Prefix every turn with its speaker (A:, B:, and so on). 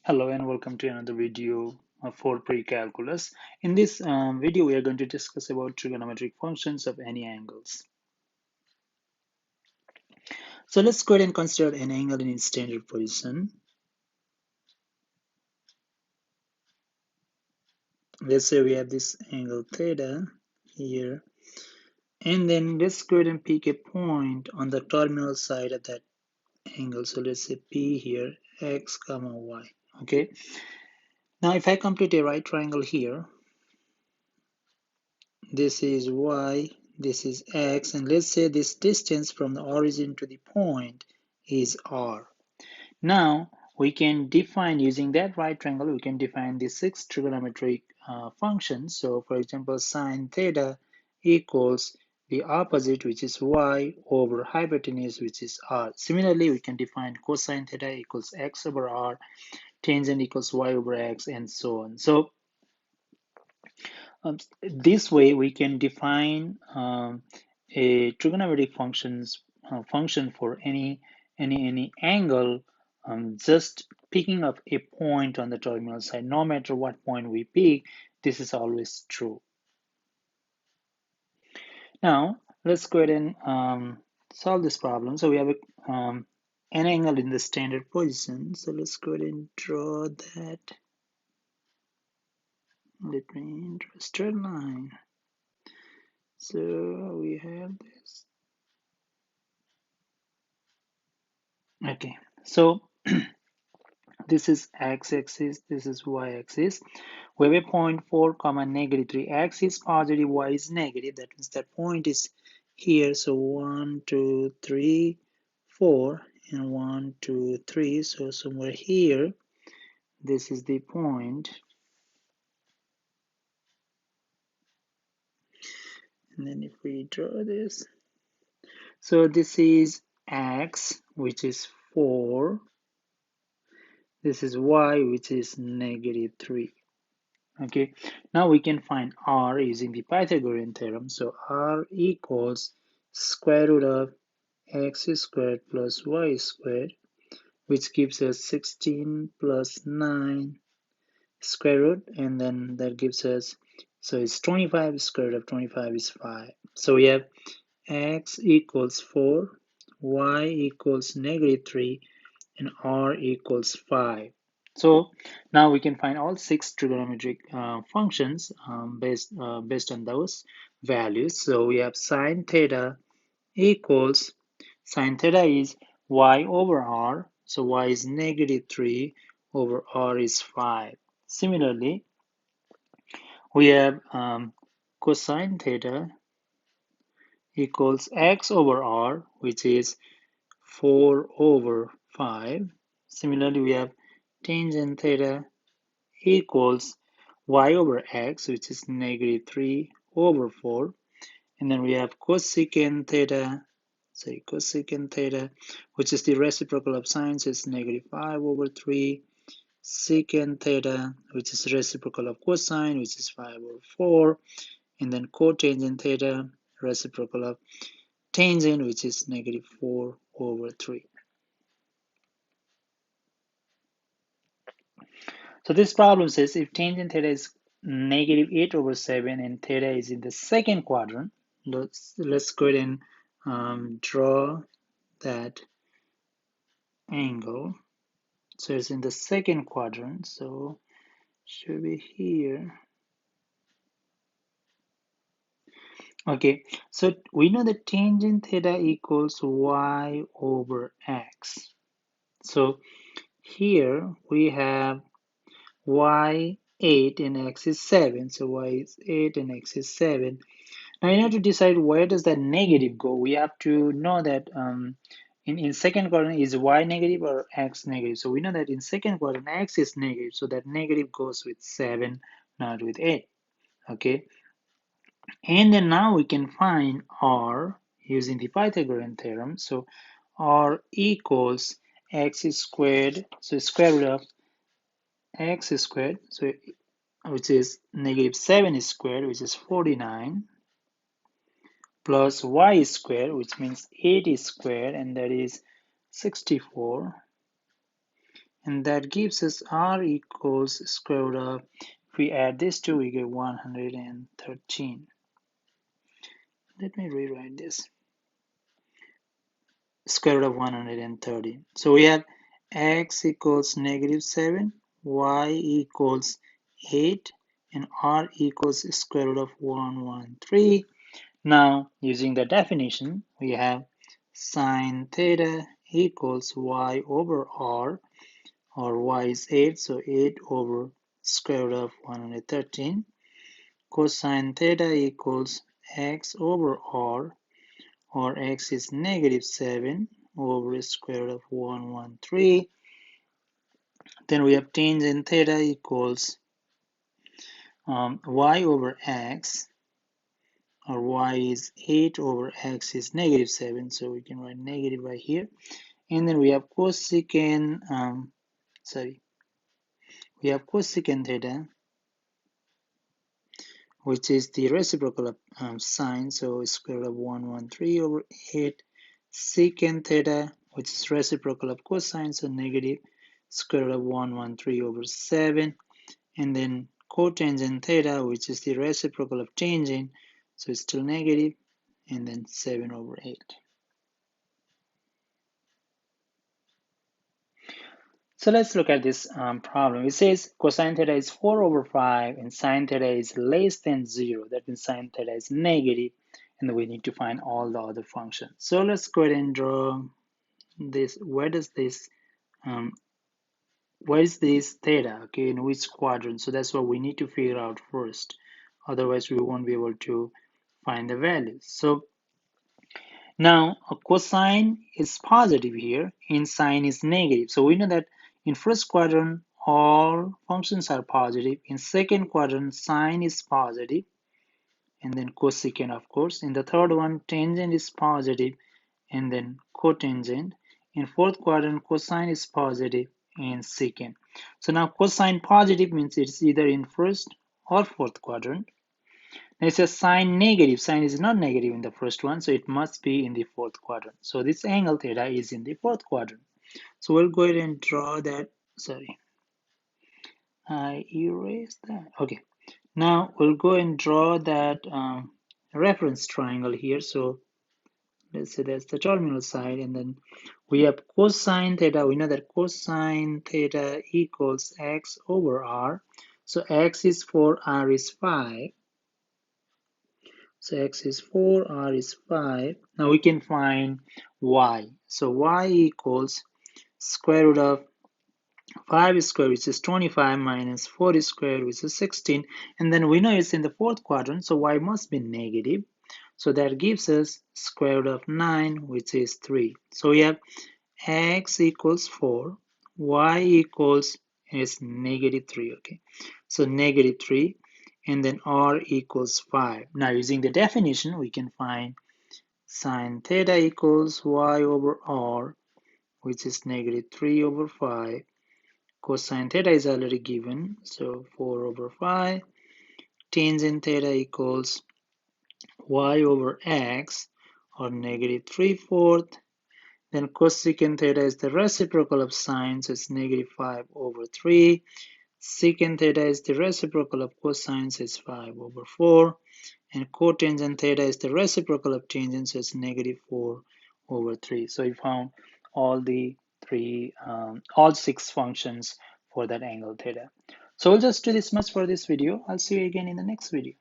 A: Hello and welcome to another video for pre-calculus. In this video, we are going to discuss about trigonometric functions of any angles. So let's go ahead and consider an angle in its standard position. Let's say we have this angle theta here, and then let's go ahead and pick a point on the terminal side of that angle. So let's say P here, x comma y. Okay. Now if I complete a right triangle here, this is y, this is x, and let's say this distance from the origin to the point is r. Now we can define, using that right triangle, we can define the six trigonometric functions. So for example, sine theta equals the opposite, which is y, over hypotenuse, which is r. Similarly, we can define cosine theta equals x over r, tangent equals y over x, and so on. So this way we can define a trigonometric function for any angle, just picking up a point on the terminal side. No matter what point we pick, this is always true. Now let's go ahead and solve this problem. So we have an angle in the standard position. So let's go ahead and draw that. Let me draw a straight line. So we have this. Okay, so this is x-axis, this is y-axis. We have a point 4 comma negative 3. X is positive, y is negative. That means that point is here. So 1 2 3 4 and 1 2 3. So somewhere here, this is the point. And then if we draw this, so this is x, which is 4. This is y, which is negative 3. Okay, now we can find r using the Pythagorean theorem. So r equals square root of x squared plus y squared, which gives us 16 plus 9 square root, and then that gives us, so it's 25, square root of 25 is 5. So we have x equals 4, y equals negative 3, and r equals 5. So now we can find all six trigonometric functions based on those values. So we have sine theta equals, sine theta is y over r. So y is negative 3 over r is 5. Similarly, we have cosine theta equals x over r, which is 4 over 5. Similarly, we have tangent theta equals y over x, which is negative 3 over 4. And then we have cosecant theta, which is the reciprocal of sine, so it's negative 5 over 3. Secant theta, which is reciprocal of cosine, which is 5 over 4. And then cotangent theta, reciprocal of tangent, which is negative 4 over 3. So this problem says if tangent theta is negative 8 over 7 and theta is in the second quadrant, let's go ahead and draw that angle. So it's in the second quadrant, so should be here. Okay, so we know that tangent theta equals y over x. So here we have y 8 and x is 7. So y is 8 and x is 7. Now in order to decide where does that negative go, we have to know that in second quadrant is y negative or x negative. So we know that in second quadrant x is negative, so that negative goes with 7, not with 8. Okay, and then now we can find r using the Pythagorean theorem. So r equals x squared, so square root of x squared, so which is negative 7 squared, which is 49, plus y squared, which means 8 squared, and that is 64. and that gives us r equals square root of, if we add these two, we get 113. Let me rewrite this. Square root of 130. So we have x equals -7, y equals 8, and r equals square root of 113. Now, using the definition, we have sine theta equals y over r, or y is 8, so 8 over square root of 113. Cosine theta equals x over r, or x is -7 over square root of 113. Then we have tangent theta equals y over x, or y is 8 over x is -7, so we can write negative right here. And then we have cosecant, we have cosecant theta, which is the reciprocal of sine, so square root of 113 over 8. Secant theta, which is reciprocal of cosine, so negative square root of 113 over 7. And then cotangent theta, which is the reciprocal of tangent, so it's still negative, and then 7 over 8. So let's look at this problem. It says cosine theta is 4 over 5 and sine theta is less than 0. That means sine theta is negative, and we need to find all the other functions. So let's go ahead and draw this. Where is this theta? Okay, in which quadrant? So that's what we need to figure out first. Otherwise, we won't be able to find the values. So now a cosine is positive here and sine is negative. So we know that in first quadrant all functions are positive. In second quadrant sine is positive, and then cosecant of course. In the third one tangent is positive and then cotangent. In fourth quadrant cosine is positive and secant. So now cosine positive means it's either in first or fourth quadrant. Now it says sine negative. Sine is not negative in the first one, so it must be in the fourth quadrant. So this angle theta is in the fourth quadrant. So we'll go ahead and draw that. Sorry, I erased that. Okay, now we'll go and draw that reference triangle here. So let's say that's the terminal side, and then we have cosine theta. We know that cosine theta equals x over r. So x is 4, r is 5. So x is 4, r is 5. Now we can find y. So y equals square root of 5 squared, which is 25, minus 4 squared, which is 16. And then we know it's in the fourth quadrant, so y must be negative. So that gives us square root of 9, which is 3. So we have x equals 4, y equals is -3, okay? So -3, and then r equals 5. Now using the definition, we can find sine theta equals y over r, which is -3 over 5. Cosine theta is already given, so 4 over 5. Tangent theta equals y over x, or -3/4. Then cosecant theta is the reciprocal of sine, so it's -5 over 3. Secant theta is the reciprocal of cosine, so it's 5 over 4. And cotangent theta is the reciprocal of tangent, so it's -4 over 3. So we found all the all 6 functions for that angle theta. So we'll just do this much for this video. I'll see you again in the next video.